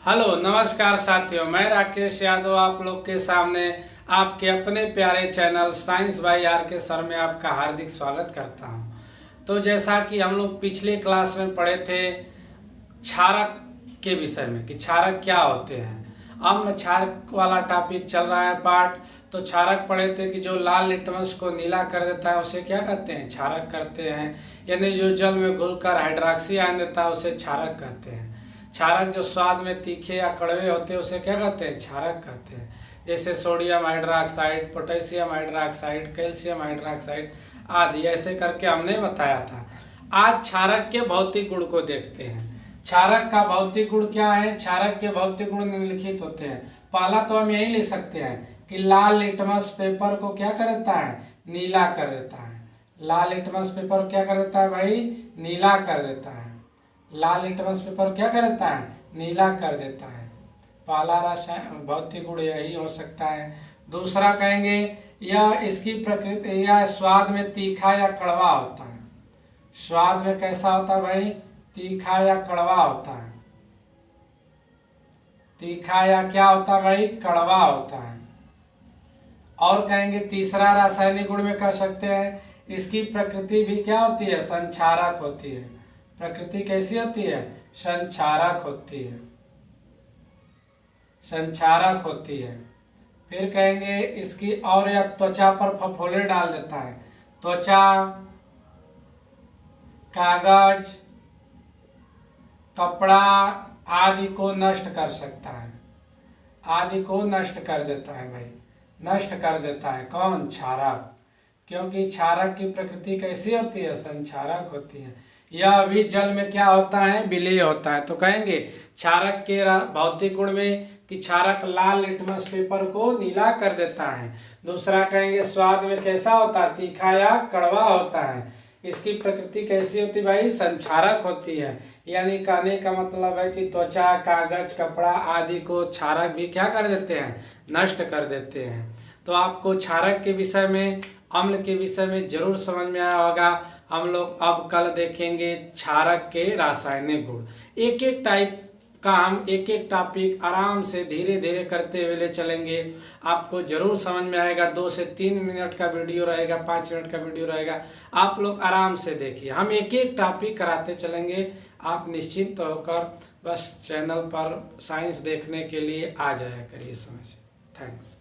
Hello नमस्कार साथियों, मैं राकेश यादव आप लोग के सामने आपके अपने प्यारे चैनल साइंस बाय आर के सर में आपका हार्दिक स्वागत करता हूं। तो जैसा कि हम लोग पिछले क्लास में पढ़े थे क्षारक के विषय में कि क्षारक क्या होते हैं, अम्ल क्षारक वाला टॉपिक चल रहा है पार्ट। तो क्षारक पढ़े थे कि जो लाल लिटमस को नीला कर देता है उसे क्या कहते हैं, क्षारक करते हैं। यानी जो जल में घुलकर हाइड्रोक्सी आयन देता है उसे क्षारक कहते हैं। क्षारक जो स्वाद में तीखे या कड़वे होते हैं उसे क्या कहते हैं, क्षारक कहते हैं। जैसे sodium hydroxide, potassium hydroxide, calcium hydroxide आदि, ऐसे करके हमने बताया था। आज क्षारक के भौतिक गुण को देखते हैं। क्षारक का भौतिक गुण क्या है? क्षारक के भौतिक गुण निम्नलिखित होते हैं। पहला तो हम यही लिख सकते हैं कि लाल लिटमस पेपर को क्या कर देता है, नीला कर देता है। लाल लिटमस पेपर क्या कर देता है भाई, नीला कर देता है। लाल लिटमस पेपर क्या कर देता है, नीला कर देता है। पहला रासायनिक भौतिक गुण यही हो सकता है। दूसरा कहेंगे यह इसकी प्रकृति या स्वाद में तीखा या कड़वा होता है। स्वाद में कैसा होता है भाई, तीखा या कड़वा होता है। तीखा या क्या होता है भाई, कड़वा होता है। और कहेंगे तीसरा रासायनिक गुण में कह सकते हैं इसकी प्रकृति भी क्या होती है, संक्षारक होती है। प्रकृति कैसी होती है, संक्षारक होती है, संक्षारक होती है। फिर कहेंगे इसकी और यह त्वचा पर फफोले डाल देता है। त्वचा, कागज, कपड़ा आदि को नष्ट कर सकता है, आदि को नष्ट कर देता है भाई, नष्ट कर देता है। कौन, क्षारक। क्योंकि क्षारक की प्रकृति कैसी होती है, संक्षारक होती है। यह भी जल में क्या होता है, विलेय होता है। तो कहेंगे क्षारक के भौतिक गुण में कि क्षारक लाल लिटमस पेपर को नीला कर देता है। दूसरा कहेंगे स्वाद में कैसा होता है, तीखा या कड़वा होता है। इसकी प्रकृति कैसी होती है भाई, संक्षारक होती है। यानी कहने का मतलब है कि त्वचा, कागज, कपड़ा आदि को क्षारक भी क्या कर देते हैं, नष्ट कर देते हैं। तो आपको क्षारक के विषय में, अम्ल के विषय में जरूर समझ में आया होगा। हम लोग अब कल देखेंगे क्षारक के रासायनिक गुण। एक एक टाइप का हम एक एक टॉपिक आराम से धीरे धीरे करते हुए ले चलेंगे, आपको जरूर समझ में आएगा। 2 से 3 मिनट का वीडियो रहेगा, 5 मिनट का वीडियो रहेगा, आप लोग आराम से देखिए। हम एक एक टॉपिक कराते चलेंगे, आप निश्चिंत होकर बस चैनल पर साइंस देखने के लिए आ जाया करिए समय से। थैंक्स।